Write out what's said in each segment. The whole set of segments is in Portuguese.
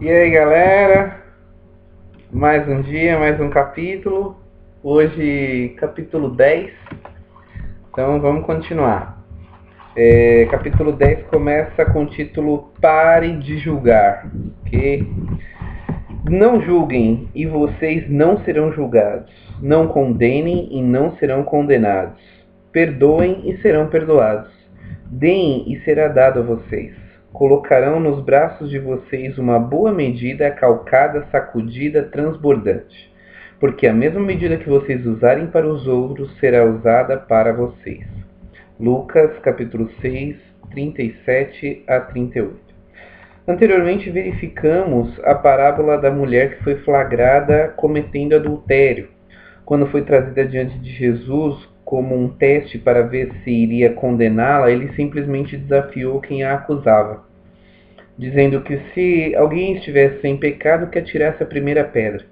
E aí, galera, mais um dia, mais um capítulo. Hoje, capítulo 10. Então, vamos continuar. Capítulo 10 começa com o título Pare de julgar. Ok? Não julguem e vocês não serão julgados. Não condenem e não serão condenados. Perdoem e serão perdoados. Deem e será dado a vocês. Colocarão nos braços de vocês uma boa medida, calcada, sacudida, transbordante. Porque a mesma medida que vocês usarem para os outros será usada para vocês. Lucas capítulo 6, 37 a 38. Anteriormente verificamos a parábola da mulher que foi flagrada cometendo adultério. Quando foi trazida diante de Jesus como um teste para ver se iria condená-la, ele simplesmente desafiou quem a acusava, dizendo que se alguém estivesse sem pecado, que atirasse a primeira pedra.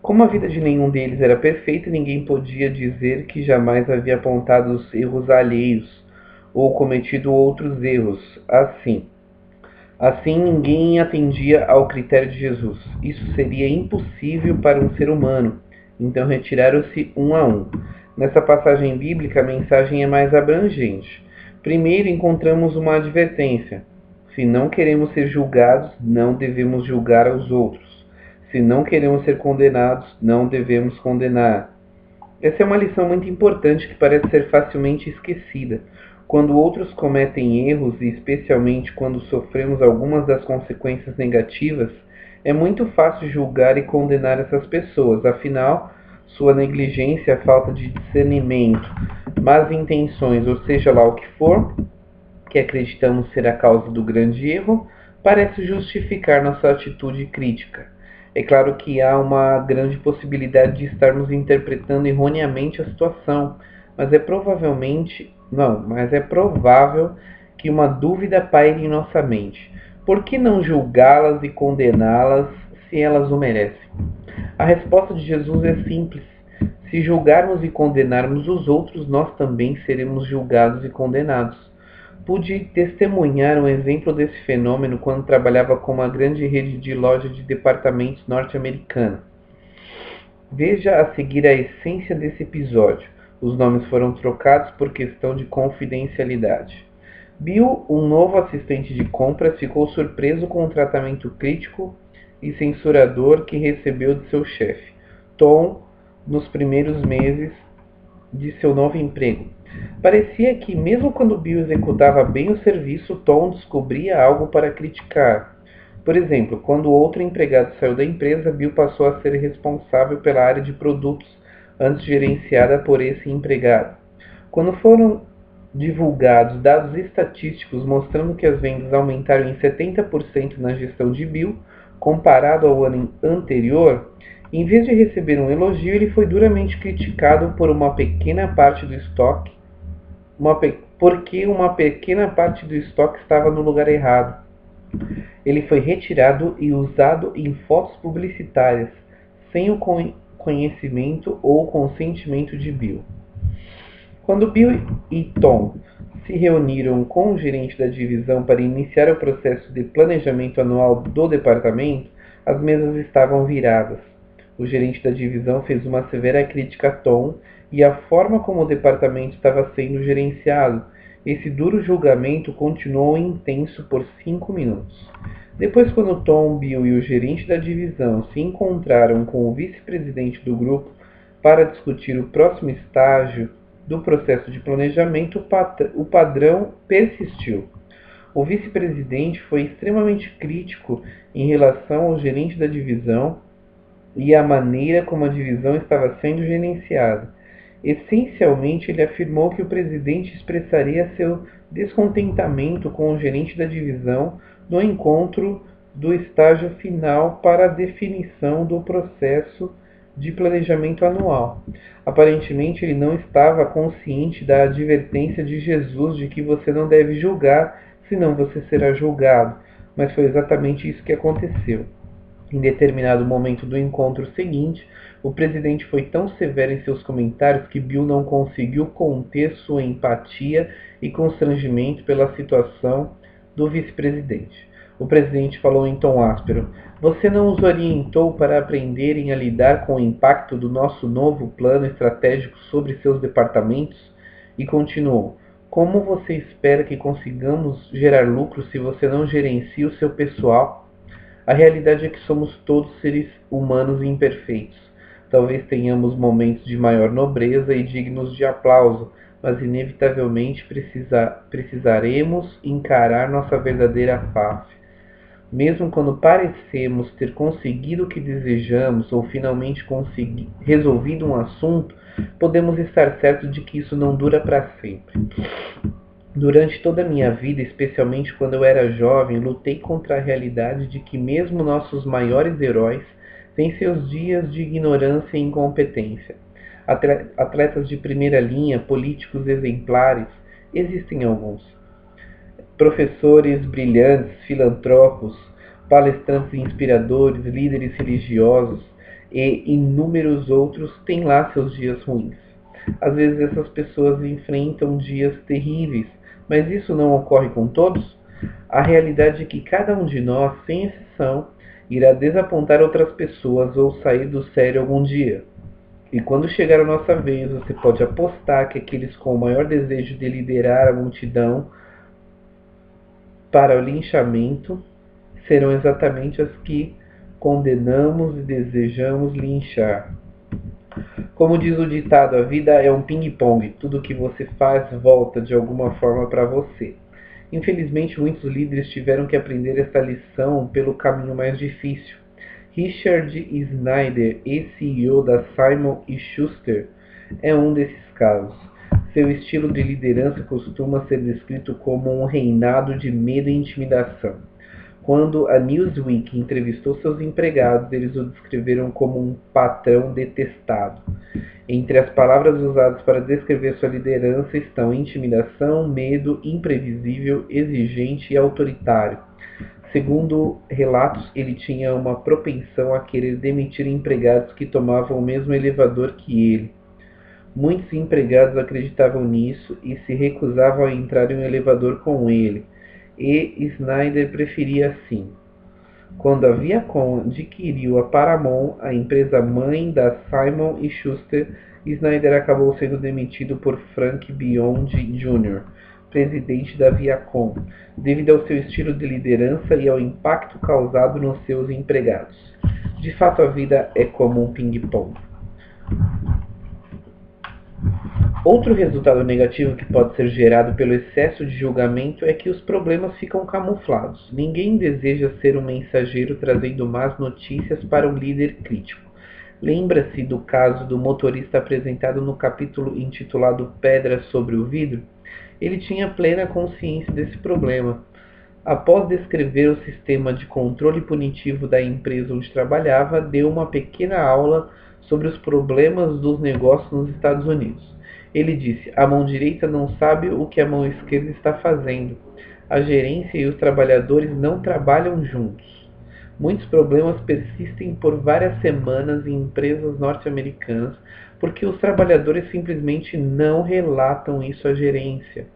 Como a vida de nenhum deles era perfeita, ninguém podia dizer que jamais havia apontado os erros alheios ou cometido outros erros. Assim, ninguém atendia ao critério de Jesus. Isso seria impossível para um ser humano. Então retiraram-se um a um. Nessa passagem bíblica, a mensagem é mais abrangente. Primeiro, encontramos uma advertência. Se não queremos ser julgados, não devemos julgar aos outros. Se não queremos ser condenados, não devemos condenar. Essa é uma lição muito importante que parece ser facilmente esquecida. Quando outros cometem erros, e especialmente quando sofremos algumas das consequências negativas, é muito fácil julgar e condenar essas pessoas. Afinal, sua negligência, falta de discernimento, más intenções, ou seja lá o que for, que acreditamos ser a causa do grande erro, parece justificar nossa atitude crítica. É claro que há uma grande possibilidade de estarmos interpretando erroneamente a situação, mas é provável que uma dúvida paire em nossa mente. Por que não julgá-las e condená-las se elas o merecem? A resposta de Jesus é simples. Se julgarmos e condenarmos os outros, nós também seremos julgados e condenados. Pude testemunhar um exemplo desse fenômeno quando trabalhava com uma grande rede de lojas de departamentos norte-americana. Veja a seguir a essência desse episódio. Os nomes foram trocados por questão de confidencialidade. Bill, um novo assistente de compras, ficou surpreso com o tratamento crítico e censurador que recebeu de seu chefe, Tom, nos primeiros meses de seu novo emprego. Parecia que, mesmo quando Bill executava bem o serviço, Tom descobria algo para criticar. Por exemplo, quando outro empregado saiu da empresa, Bill passou a ser responsável pela área de produtos, antes gerenciada por esse empregado. Quando foram divulgados dados estatísticos mostrando que as vendas aumentaram em 70% na gestão de Bill, comparado ao ano anterior, em vez de receber um elogio, ele foi duramente criticado por uma pequena parte do estoque, porque uma pequena parte do estoque estava no lugar errado. Ele foi retirado e usado em fotos publicitárias, sem o conhecimento ou consentimento de Bill. Quando Bill e Tom se reuniram com o gerente da divisão para iniciar o processo de planejamento anual do departamento, as mesas estavam viradas. O gerente da divisão fez uma severa crítica a Tom e à forma como o departamento estava sendo gerenciado. Esse duro julgamento continuou intenso por 5 minutos. Depois, quando Tom, Bill e o gerente da divisão se encontraram com o vice-presidente do grupo para discutir o próximo estágio do processo de planejamento, o padrão persistiu. O vice-presidente foi extremamente crítico em relação ao gerente da divisão e à maneira como a divisão estava sendo gerenciada. Essencialmente, ele afirmou que o presidente expressaria seu descontentamento com o gerente da divisão no encontro do estágio final para a definição do processo de planejamento anual. Aparentemente, ele não estava consciente da advertência de Jesus de que você não deve julgar, senão você será julgado. Mas foi exatamente isso que aconteceu. Em determinado momento do encontro seguinte, o presidente foi tão severo em seus comentários que Bill não conseguiu conter sua empatia e constrangimento pela situação do vice-presidente. O presidente falou em tom áspero. Você não os orientou para aprenderem a lidar com o impacto do nosso novo plano estratégico sobre seus departamentos? E continuou. Como você espera que consigamos gerar lucro se você não gerencia o seu pessoal? A realidade é que somos todos seres humanos imperfeitos. Talvez tenhamos momentos de maior nobreza e dignos de aplauso, mas inevitavelmente precisaremos encarar nossa verdadeira face. Mesmo quando parecemos ter conseguido o que desejamos ou finalmente resolvido um assunto, podemos estar certos de que isso não dura para sempre. Durante toda a minha vida, especialmente quando eu era jovem, lutei contra a realidade de que mesmo nossos maiores heróis têm seus dias de ignorância e incompetência. Atletas de primeira linha, políticos exemplares, existem alguns. Professores brilhantes, filantropos, palestrantes inspiradores, líderes religiosos e inúmeros outros têm lá seus dias ruins. Às vezes essas pessoas enfrentam dias terríveis, mas isso não ocorre com todos? A realidade é que cada um de nós, sem exceção, irá desapontar outras pessoas ou sair do sério algum dia. E quando chegar a nossa vez, você pode apostar que aqueles com o maior desejo de liderar a multidão para o linchamento serão exatamente as que condenamos e desejamos linchar. Como diz o ditado, a vida é um ping-pong, tudo que você faz volta de alguma forma para você. Infelizmente, muitos líderes tiveram que aprender esta lição pelo caminho mais difícil. Richard Snyder, ex-CEO da Simon & Schuster, é um desses casos. Seu estilo de liderança costuma ser descrito como um reinado de medo e intimidação. Quando a Newsweek entrevistou seus empregados, eles o descreveram como um patrão detestado. Entre as palavras usadas para descrever sua liderança estão intimidação, medo, imprevisível, exigente e autoritário. Segundo relatos, ele tinha uma propensão a querer demitir empregados que tomavam o mesmo elevador que ele. Muitos empregados acreditavam nisso e se recusavam a entrar em um elevador com ele, e Snyder preferia assim. Quando a Viacom adquiriu a Paramount, a empresa mãe da Simon & Schuster, Snyder acabou sendo demitido por Frank Beyond Jr., presidente da Viacom, devido ao seu estilo de liderança e ao impacto causado nos seus empregados. De fato, a vida é como um ping-pong. Outro resultado negativo que pode ser gerado pelo excesso de julgamento é que os problemas ficam camuflados. Ninguém deseja ser um mensageiro trazendo más notícias para um líder crítico. Lembra-se do caso do motorista apresentado no capítulo intitulado Pedra sobre o Vidro? Ele tinha plena consciência desse problema. Após descrever o sistema de controle punitivo da empresa onde trabalhava, deu uma pequena aula sobre os problemas dos negócios nos Estados Unidos. Ele disse: a mão direita não sabe o que a mão esquerda está fazendo. A gerência e os trabalhadores não trabalham juntos. Muitos problemas persistem por várias semanas em empresas norte-americanas porque os trabalhadores simplesmente não relatam isso à gerência.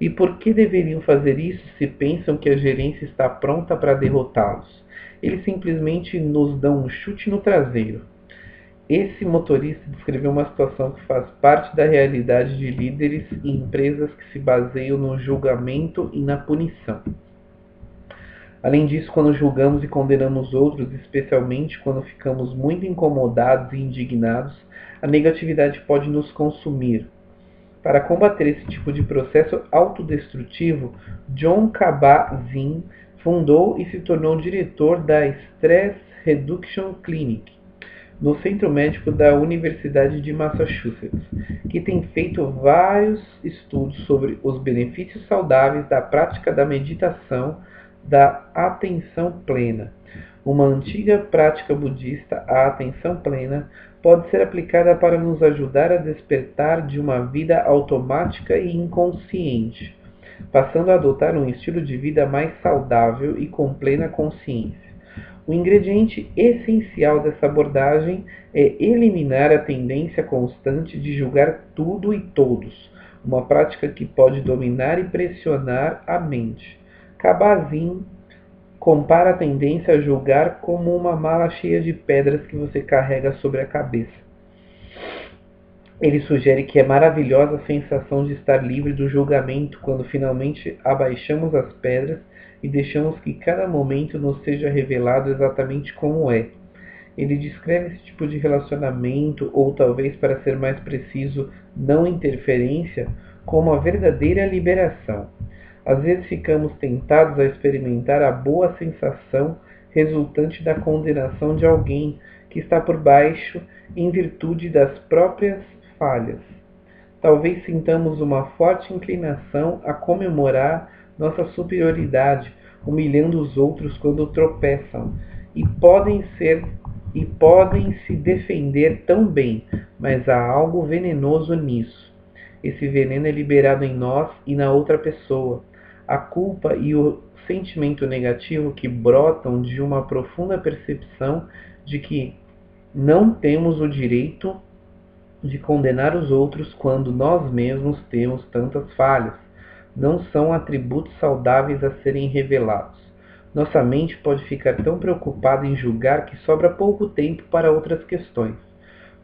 E por que deveriam fazer isso se pensam que a gerência está pronta para derrotá-los? Eles simplesmente nos dão um chute no traseiro. Esse motorista descreveu uma situação que faz parte da realidade de líderes e empresas que se baseiam no julgamento e na punição. Além disso, quando julgamos e condenamos outros, especialmente quando ficamos muito incomodados e indignados, a negatividade pode nos consumir. Para combater esse tipo de processo autodestrutivo, John Kabat-Zinn fundou e se tornou diretor da Stress Reduction Clinic, no Centro Médico da Universidade de Massachusetts, que tem feito vários estudos sobre os benefícios saudáveis da prática da meditação da atenção plena. Uma antiga prática budista, a atenção plena, pode ser aplicada para nos ajudar a despertar de uma vida automática e inconsciente, passando a adotar um estilo de vida mais saudável e com plena consciência. O ingrediente essencial dessa abordagem é eliminar a tendência constante de julgar tudo e todos, uma prática que pode dominar e pressionar a mente. Kabat-Zinn compara a tendência a julgar como uma mala cheia de pedras que você carrega sobre a cabeça. Ele sugere que é maravilhosa a sensação de estar livre do julgamento quando finalmente abaixamos as pedras e deixamos que cada momento nos seja revelado exatamente como é. Ele descreve esse tipo de relacionamento, ou talvez para ser mais preciso, não interferência, como a verdadeira liberação. Às vezes ficamos tentados a experimentar a boa sensação resultante da condenação de alguém que está por baixo em virtude das próprias falhas. Talvez sintamos uma forte inclinação a comemorar nossa superioridade, humilhando os outros quando tropeçam, e podem se defender tão bem, mas há algo venenoso nisso. Esse veneno é liberado em nós e na outra pessoa. A culpa e o sentimento negativo que brotam de uma profunda percepção de que não temos o direito de condenar os outros quando nós mesmos temos tantas falhas, não são atributos saudáveis a serem revelados. Nossa mente pode ficar tão preocupada em julgar que sobra pouco tempo para outras questões.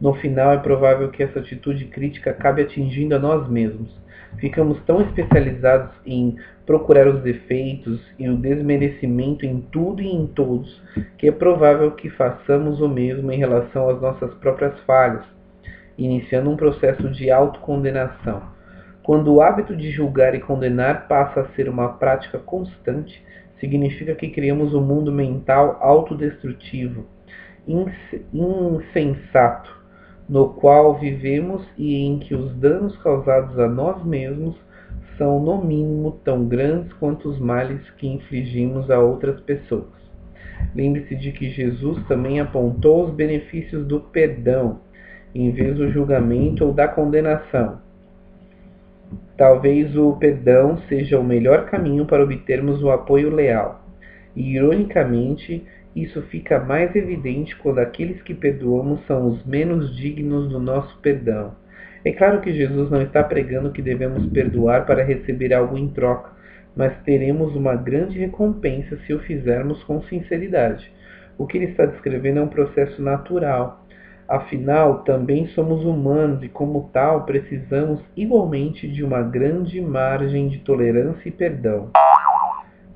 No final, é provável que essa atitude crítica acabe atingindo a nós mesmos. Ficamos tão especializados em procurar os defeitos e o desmerecimento em tudo e em todos, que é provável que façamos o mesmo em relação às nossas próprias falhas, iniciando um processo de autocondenação. Quando o hábito de julgar e condenar passa a ser uma prática constante, significa que criamos um mundo mental autodestrutivo, insensato, no qual vivemos e em que os danos causados a nós mesmos são no mínimo tão grandes quanto os males que infligimos a outras pessoas. Lembre-se de que Jesus também apontou os benefícios do perdão, em vez do julgamento ou da condenação. Talvez o perdão seja o melhor caminho para obtermos o apoio leal. E, ironicamente, isso fica mais evidente quando aqueles que perdoamos são os menos dignos do nosso perdão. É claro que Jesus não está pregando que devemos perdoar para receber algo em troca, mas teremos uma grande recompensa se o fizermos com sinceridade. O que ele está descrevendo é um processo natural. Afinal, também somos humanos e, como tal, precisamos igualmente de uma grande margem de tolerância e perdão.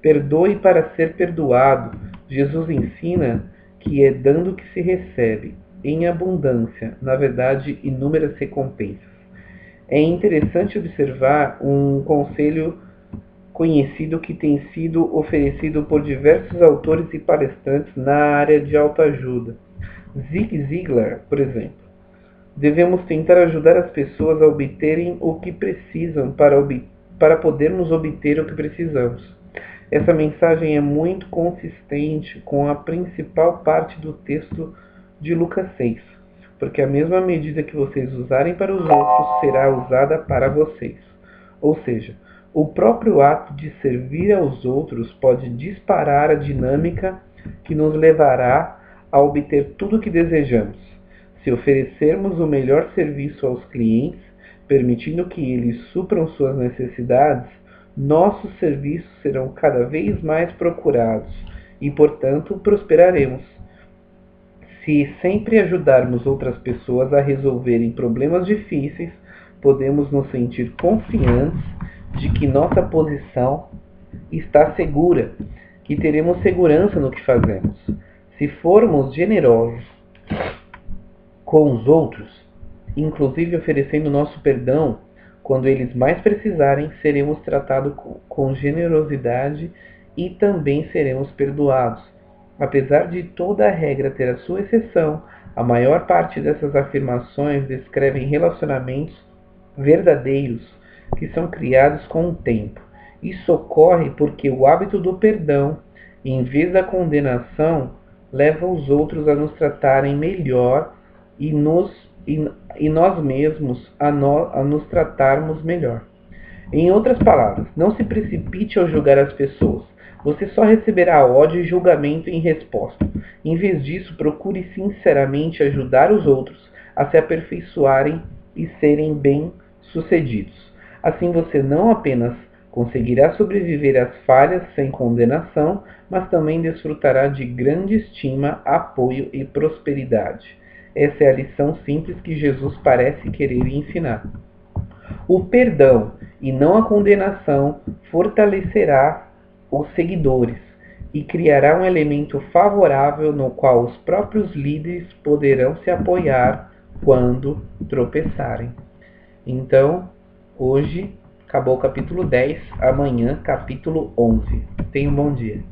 Perdoe para ser perdoado. Jesus ensina que é dando que se recebe, em abundância, na verdade, inúmeras recompensas. É interessante observar um conselho conhecido que tem sido oferecido por diversos autores e palestrantes na área de autoajuda. Zig Ziglar, por exemplo. Devemos tentar ajudar as pessoas a obterem o que precisam para podermos obter o que precisamos. Essa mensagem é muito consistente com a principal parte do texto de Lucas 6, porque a mesma medida que vocês usarem para os outros será usada para vocês. Ou seja, o próprio ato de servir aos outros pode disparar a dinâmica que nos levará a obter tudo o que desejamos. Se oferecermos o melhor serviço aos clientes, permitindo que eles supram suas necessidades, nossos serviços serão cada vez mais procurados e, portanto, prosperaremos. Se sempre ajudarmos outras pessoas a resolverem problemas difíceis, podemos nos sentir confiantes de que nossa posição está segura, que teremos segurança no que fazemos. Se formos generosos com os outros, inclusive oferecendo nosso perdão, quando eles mais precisarem, seremos tratados com generosidade e também seremos perdoados. Apesar de toda a regra ter a sua exceção, a maior parte dessas afirmações descrevem relacionamentos verdadeiros que são criados com o tempo. Isso ocorre porque o hábito do perdão, em vez da condenação, leva os outros a nos tratarem melhor e nós mesmos a nos tratarmos melhor. Em outras palavras, não se precipite ao julgar as pessoas. Você só receberá ódio e julgamento em resposta. Em vez disso, procure sinceramente ajudar os outros a se aperfeiçoarem e serem bem-sucedidos. Assim você não apenas Conseguirá sobreviver às falhas sem condenação, mas também desfrutará de grande estima, apoio e prosperidade. Essa é a lição simples que Jesus parece querer ensinar. O perdão e não a condenação fortalecerá os seguidores e criará um elemento favorável no qual os próprios líderes poderão se apoiar quando tropeçarem. Então, hoje acabou o capítulo 10, amanhã capítulo 11. Tenha um bom dia.